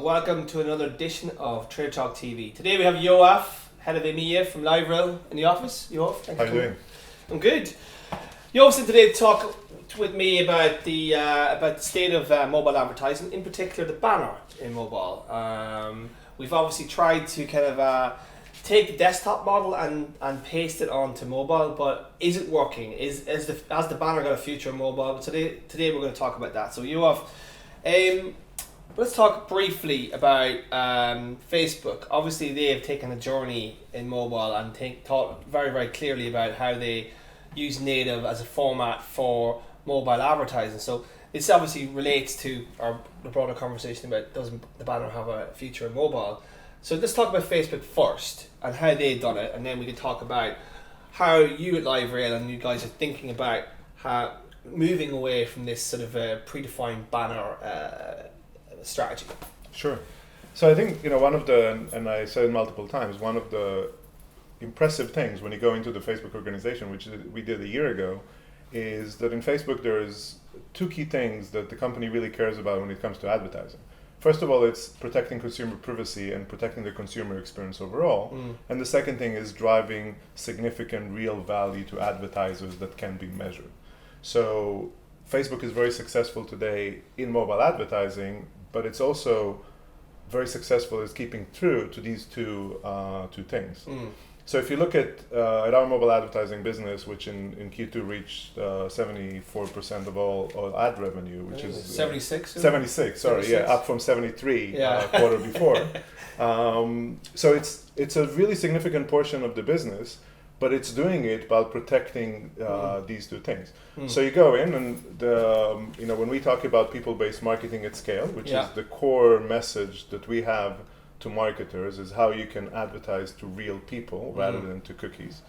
and welcome to another edition of Trader Talk TV. Today we have Yoav, head of EMEA from LiveRail in the office. Yoav, thank you. How are you doing? I'm good. Yoav's in today to talk with me about the state of mobile advertising, in particular the banner in mobile. We've obviously tried to kind of take the desktop model and paste it onto mobile, but is it working? Has the banner got a future in mobile? But today we're going to talk about that. So Yoav, let's talk briefly about Facebook. Obviously they have taken a journey in mobile and thought very, very clearly about how they use native as a format for mobile advertising. So this obviously relates to the broader conversation about does the banner have a future in mobile. So let's talk about Facebook first and how they've done it, and then we can talk about how you at LiveRail and you guys are thinking about how moving away from this sort of predefined banner strategy. Sure. So I think, one of the, and I said it multiple times, one of the impressive things when you go into the Facebook organization, which we did a year ago, is that in Facebook there's two key things that the company really cares about when it comes to advertising. First of all, it's protecting consumer privacy and protecting the consumer experience overall. And the second thing is driving significant real value to advertisers that can be measured. So Facebook is very successful today in mobile advertising, but it's also very successful at keeping true to these two things. So if you look at our mobile advertising business, which in Q2 reached 74% of all ad revenue, which is 76. 76, sorry, 76. Yeah, up from 73 quarter before. So it's a really significant portion of the business, but it's doing it while protecting these two things. So you go in and when we talk about people-based marketing at scale, which is the core message that we have to marketers, is how you can advertise to real people rather than to cookies.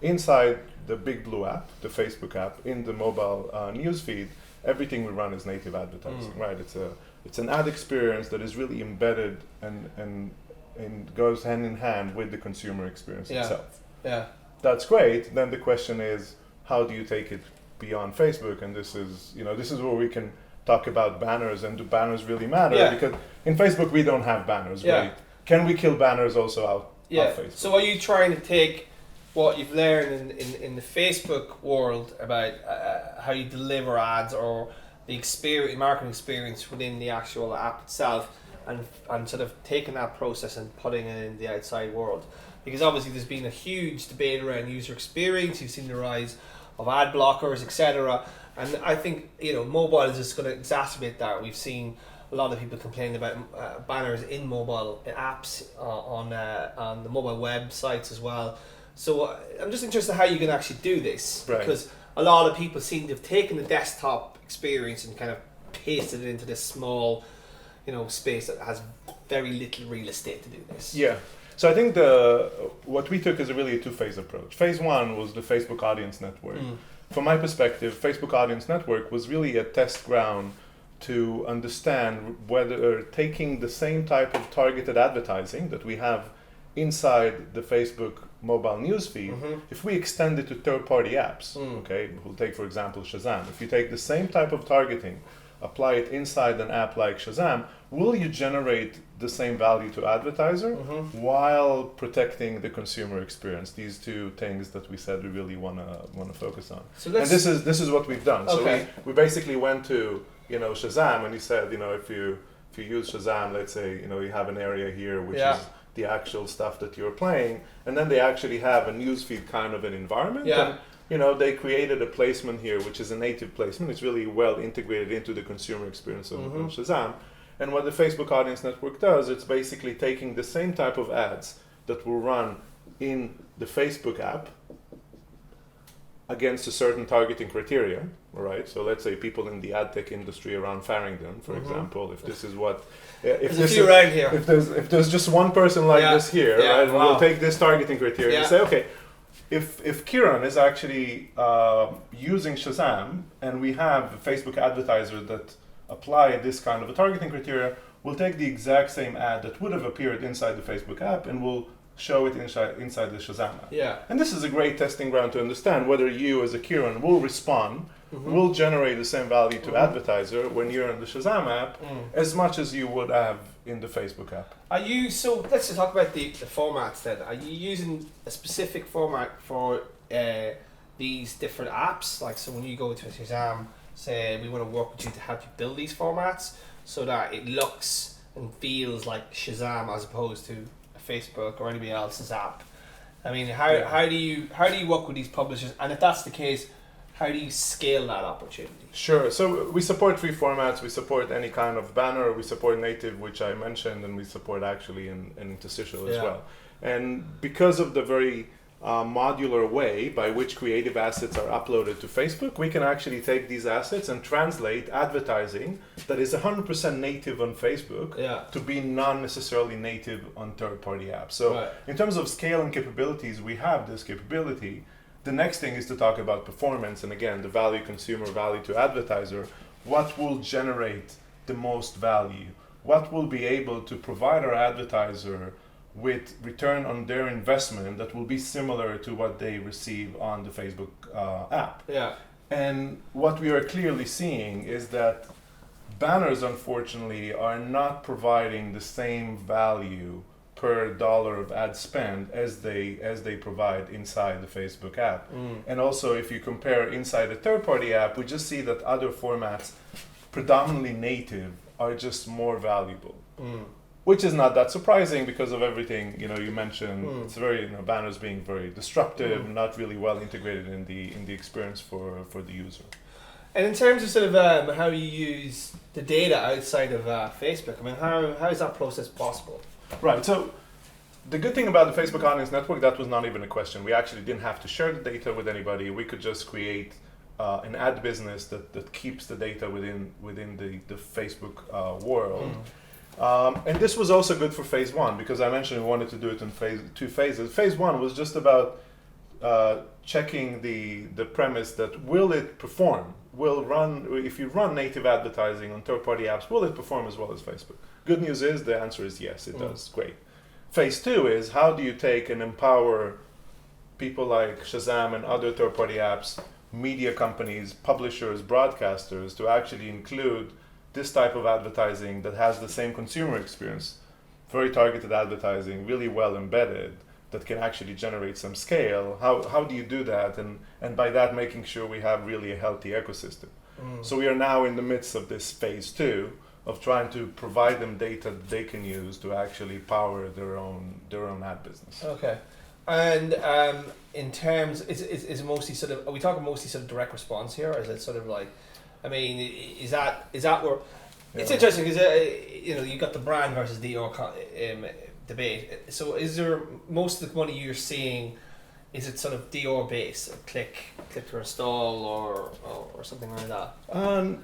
Inside the Big Blue app, the Facebook app, in the mobile newsfeed, everything we run is native advertising, right? It's an ad experience that is really embedded and goes hand in hand with the consumer experience itself. Yeah. That's great. Then the question is, how do you take it beyond Facebook? And this is where we can talk about banners, and do banners really matter? Because in Facebook we don't have banners, right? Can we kill banners also out of Facebook? So are you trying to take what you've learned in the Facebook world about how you deliver ads or the marketing experience within the actual app itself, and sort of taking that process and putting it in the outside world? Because obviously there's been a huge debate around user experience. You've seen the rise of ad blockers, etc. And I think mobile is just going to exacerbate that. We've seen a lot of people complaining about banners in mobile apps on the mobile websites as well. So I'm just interested in how you can actually do this, because a lot of people seem to have taken the desktop experience and kind of pasted it into this small, space that has very little real estate to do this. Yeah. So I think what we took is really a two-phase approach. Phase one was the Facebook Audience Network. From my perspective, Facebook Audience Network was really a test ground to understand whether taking the same type of targeted advertising that we have inside the Facebook mobile newsfeed, if we extend it to third-party apps, we'll take, for example, Shazam. If you take the same type of targeting, apply it inside an app like Shazam, will you generate the same value to advertiser while protecting the consumer experience? These two things that we said we really want to focus on. So and this is what we've done. So we basically went to Shazam, and he said, if you use Shazam, let's say you have an area here which is the actual stuff that you're playing, and then they actually have a newsfeed kind of an environment. And, they created a placement here, which is a native placement. It's really well integrated into the consumer experience of Shazam. And what the Facebook Audience Network does, it's basically taking the same type of ads that will run in the Facebook app against a certain targeting criteria, right? So let's say people in the ad tech industry around Farringdon, for example, if this is what... There's a few right here. If there's just one person like this here, right? Wow. We'll take this targeting criteria and say, okay, if Kieran is actually using Shazam, and we have a Facebook advertiser that apply this kind of a targeting criteria, we'll take the exact same ad that would have appeared inside the Facebook app and we'll show it inside the Shazam app. And this is a great testing ground to understand whether you as a Kieran will respond will generate the same value to advertiser when you're in the Shazam app as much as you would have in the Facebook app. So let's just talk about the formats then. Are you using a specific format for these different apps? Like, so when you go to Shazam, say we want to work with you to help you build these formats so that it looks and feels like Shazam as opposed to a Facebook or anybody else's app. I mean, how do you work with these publishers? And if that's the case, how do you scale that opportunity? Sure. So we support 3 formats. We support any kind of banner. We support native, which I mentioned, and we support actually in interstitial as well. And because of the very modular way by which creative assets are uploaded to Facebook, we can actually take these assets and translate advertising that is 100% native on Facebook to be non-necessarily native on third-party apps. So in terms of scale and capabilities, we have this capability. The next thing is to talk about performance, and again, the value consumer, value to advertiser. What will generate the most value? What will be able to provide our advertiser with return on their investment that will be similar to what they receive on the Facebook app? And what we are clearly seeing is that banners, unfortunately, are not providing the same value per dollar of ad spend as they provide inside the Facebook app. And also, if you compare inside a third-party app, we just see that other formats, predominantly native, are just more valuable. Which is not that surprising because of everything you mentioned. It's very banners being very disruptive, not really well integrated in the experience for the user. And in terms of sort of how you use the data outside of Facebook, I mean, how is that process possible? Right. So the good thing about the Facebook Audience Network, that was not even a question. We actually didn't have to share the data with anybody. We could just create an ad business that keeps the data within the Facebook world. And this was also good for phase 1 because I mentioned we wanted to do it in 2 phases. Phase 1 was just about checking the premise that will it perform? If you run native advertising on third-party apps, will it perform as well as Facebook? Good news is the answer is yes, it does. Great. Phase 2 is how do you take and empower people like Shazam and other third-party apps, media companies, publishers, broadcasters to actually include this type of advertising that has the same consumer experience, very targeted advertising, really well embedded, that can actually generate some scale. How do you do that? And by that, making sure we have really a healthy ecosystem. So we are now in the midst of this phase 2 of trying to provide them data that they can use to actually power their own ad business. Okay. And in terms, is it mostly sort of, are we talking mostly sort of direct response here, or is it sort of like, I mean, is that where, it's interesting because you got the brand versus DR debate. So is there most of the money you're seeing, is it sort of DR based, click to install or something like that?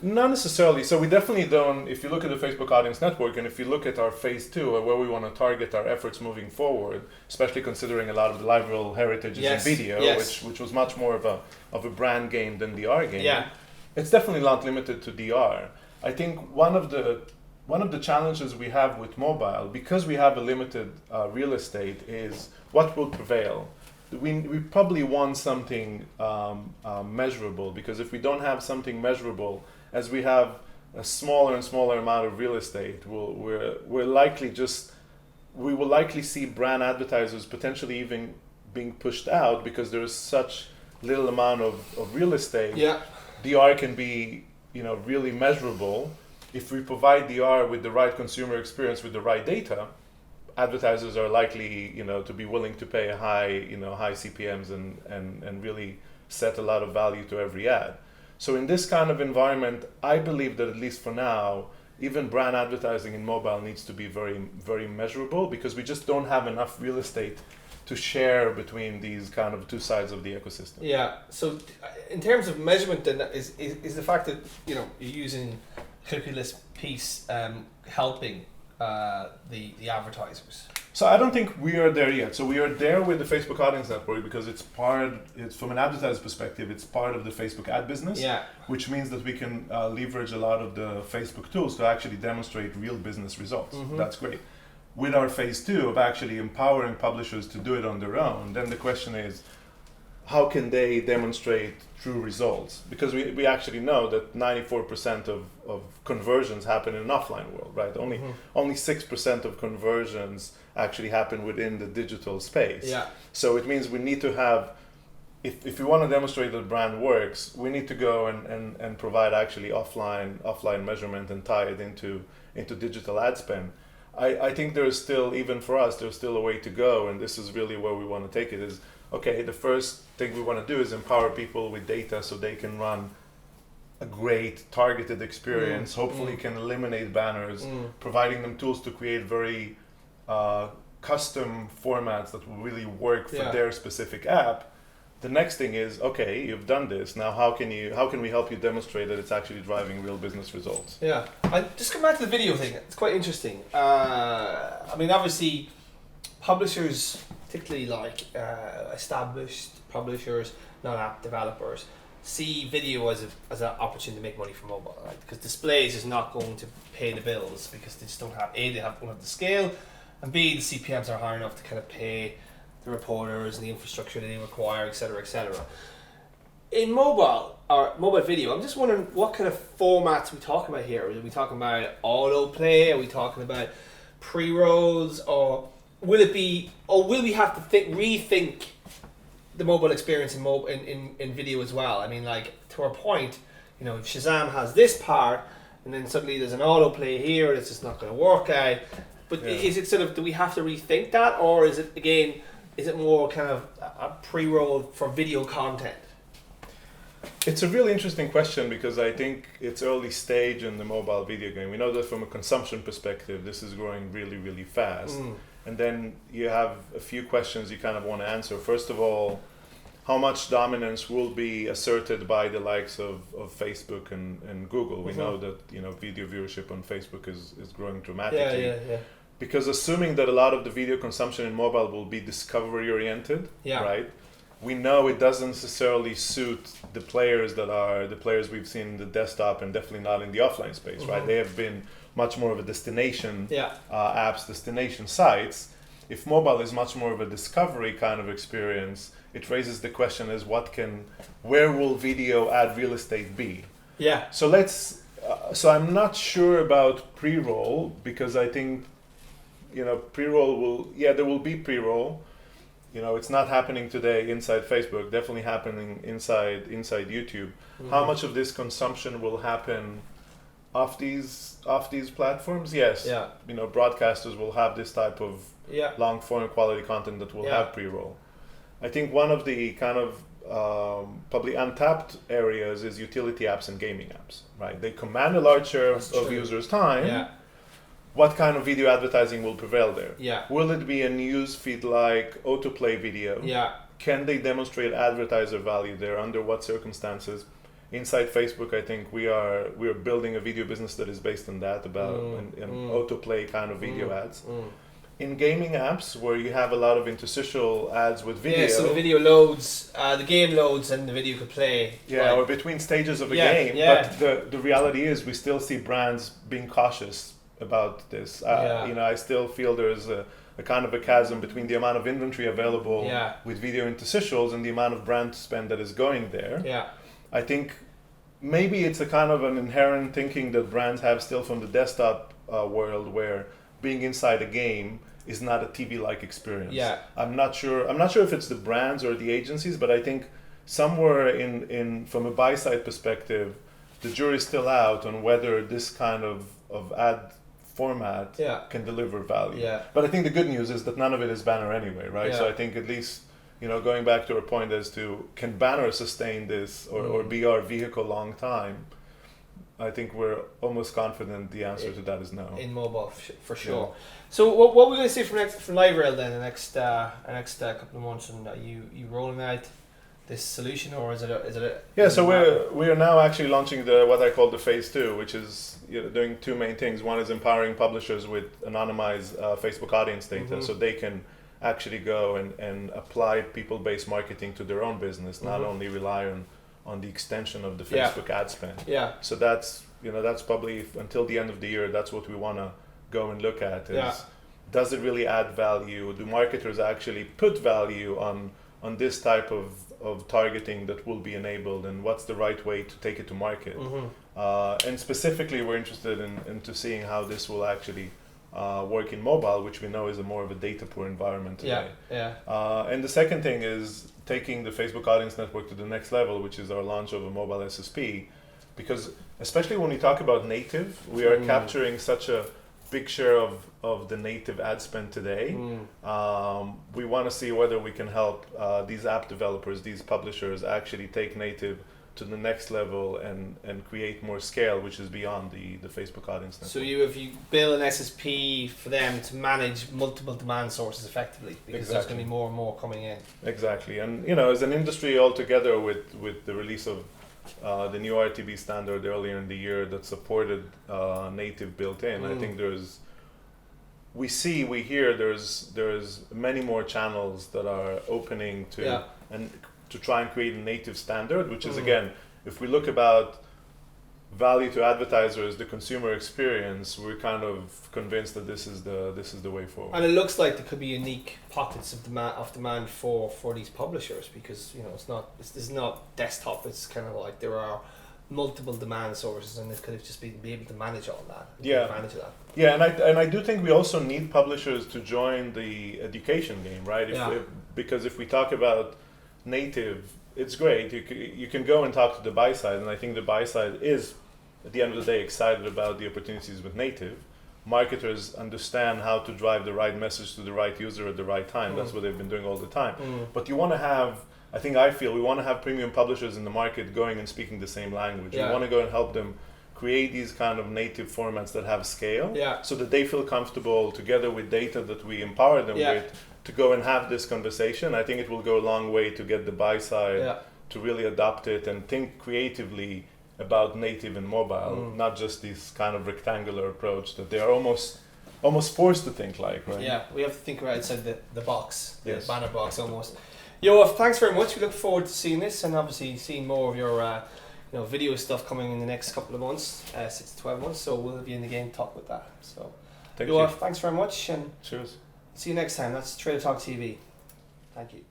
Not necessarily. So we definitely don't, if you look at the Facebook Audience Network and if you look at our phase 2 or where we want to target our efforts moving forward, especially considering a lot of the LiveRail heritage is in video, which was much more of a brand game than DR game. It's definitely not limited to DR. I think one of the challenges we have with mobile, because we have a limited real estate, is what will prevail. We probably want something measurable, because if we don't have something measurable, as we have a smaller and smaller amount of real estate, we will likely see brand advertisers potentially even being pushed out because there is such little amount of real estate. DR can be really measurable. If we provide DR with the right consumer experience, with the right data, advertisers are likely to be willing to pay high CPMs and really set a lot of value to every ad. So in this kind of environment, I believe that at least for now, even brand advertising in mobile needs to be very, very measurable, because we just don't have enough real estate to share between these kind of 2 sides of the ecosystem. Yeah. So in terms of measurement, then is the fact that you're using cookieless piece helping the advertisers? So I don't think we are there yet. So we are there with the Facebook Audience Network because it's from an advertiser perspective, it's part of the Facebook ad business, which means that we can leverage a lot of the Facebook tools to actually demonstrate real business results. That's great. With our phase 2 of actually empowering publishers to do it on their own, then the question is, how can they demonstrate true results? Because we actually know that 94% of conversions happen in an offline world, right? Only 6% of conversions actually happen within the digital space. Yeah. So it means we need to have, if we want to demonstrate that the brand works, we need to go and provide actually offline measurement and tie it into digital ad spend. I think there's still, even for us, there's still a way to go, and this is really where we want to take it is, okay, the first thing we want to do is empower people with data so they can run a great targeted experience, hopefully can eliminate banners, providing them tools to create very custom formats that will really work for their specific app. The next thing is, okay, you've done this. Now, how can we help you demonstrate that it's actually driving real business results? Yeah, I just come back to the video thing. It's quite interesting. I mean, obviously, publishers, particularly like established publishers, non-app developers, see video as an opportunity to make money from mobile, right? Because displays is not going to pay the bills because they just don't have they don't have the scale, and B, the CPMs are high enough to kind of pay the reporters and the infrastructure they require, etc., etc. In mobile or mobile video, I'm just wondering what kind of formats we talking about here. Are we talking about autoplay? Are we talking about pre-rolls, or will we have to rethink the mobile experience in video as well? I mean, like, to our point, you know, if Shazam has this part and then suddenly there's an autoplay here, it's just not going to work out. But is it sort of, do we have to rethink that, or is it again? Is it more kind of a pre-roll for video content? It's a really interesting question because I think it's early stage in the mobile video game. We know that from a consumption perspective, this is growing really, really fast. And then you have a few questions you kind of want to answer. First of all, how much dominance will be asserted by the likes of Facebook and Google? We know that, you know, video viewership on Facebook is growing dramatically. Yeah. Because assuming that a lot of the video consumption in mobile will be discovery oriented, right? We know it doesn't necessarily suit the players that are the players we've seen in the desktop and definitely not in the offline space, right? They have been much more of a destination apps, destination sites. If mobile is much more of a discovery kind of experience, it raises the question as where will video ad real estate be? Yeah. So so I'm not sure about pre-roll because I think, you know, pre-roll there will be pre-roll. You know, it's not happening today inside Facebook, definitely happening inside YouTube. How much of this consumption will happen off these platforms? Yes. Yeah. You know, broadcasters will have this type of long form quality content that will have pre-roll. I think one of the kind of probably untapped areas is utility apps and gaming apps, right? They command a large share of users' time. Yeah. What kind of video advertising will prevail there? Yeah. Will it be a news feed like autoplay video? Yeah. Can they demonstrate advertiser value there? Under what circumstances? Inside Facebook, I think we are building a video business that is based on that, about an autoplay kind of video ads. In gaming apps, where you have a lot of interstitial ads with video. Yeah, so the video loads, the game loads, and the video could play. Yeah, or between stages of a game. Yeah. But the reality is, we still see brands being cautious about this. You know, I still feel there's a kind of a chasm between the amount of inventory available with video interstitials and the amount of brand spend that is going there. Yeah. I think maybe it's a kind of an inherent thinking that brands have still from the desktop world, where being inside a game is not a TV-like experience. Yeah. I'm not sure if it's the brands or the agencies, but I think somewhere in from a buy-side perspective, the jury's still out on whether this kind of ad format can deliver value. Yeah. But I think the good news is that none of it is banner anyway, right? Yeah. So I think at least, you know, going back to our point as to can banner sustain this or be our vehicle long time, I think we're almost confident the answer to that is no. In mobile, for sure. Yeah. So what we're going to see from LiveRail then the next couple of months, and are you rolling out this solution, or is it a so we are now actually launching what I call the phase 2, which is, you know, doing two main things. One is empowering publishers with anonymized Facebook audience data, so they can actually go and apply people-based marketing to their own business, not only rely on the extension of the Facebook ad spend. Yeah. So that's probably until the end of the year, that's what we want to go and look at is, does it really add value? Do marketers actually put value on this type of of targeting that will be enabled, and what's the right way to take it to market. And specifically, we're interested into seeing how this will actually work in mobile, which we know is more of a data poor environment today. And the second thing is taking the Facebook Audience Network to the next level, which is our launch of a mobile SSP, because especially when we talk about native, we are capturing such a big share of the native ad spend today. We want to see whether we can help these app developers, these publishers, actually take native to the next level and create more scale, which is beyond the Facebook Audience Network. So if you build an SSP for them to manage multiple demand sources effectively, because there's going to be more and more coming in. Exactly, and as an industry altogether, with the release of the new RTB standard earlier in the year that supported native built-in, I think we hear there's many more channels that are opening to to try and create a native standard, which is again, if we look about value to advertisers, the consumer experience, we're kind of convinced that this is the way forward. And it looks like there could be unique pockets of demand for these publishers, because this is not desktop. It's kind of like there are multiple demand sources, and it could have just be able to manage all that. Advantage of that. Yeah, and I do think we also need publishers to join the education game, right? Because if we talk about native, it's great. You can go and talk to the buy side, and I think the buy side is, at the end of the day, excited about the opportunities with native. Marketers understand how to drive the right message to the right user at the right time. That's what they've been doing all the time. But you want to have, I feel we want to have premium publishers in the market going and speaking the same language. We want to go and help them create these kind of native formats that have scale, so that they feel comfortable together with data that we empower them with to go and have this conversation. I think it will go a long way to get the buy side to really adopt it and think creatively about native and mobile, not just this kind of rectangular approach that they are almost forced to think like, right? Yeah, we have to think right outside the box, the banner box almost. Yoav, thanks very much. We look forward to seeing this, and obviously seeing more of your video stuff coming in the next couple of months, 6 to 12 months. So we'll be in the game to talk with that. So, Yoav, thanks very much, and cheers. See you next time. That's Trader Talk TV. Thank you.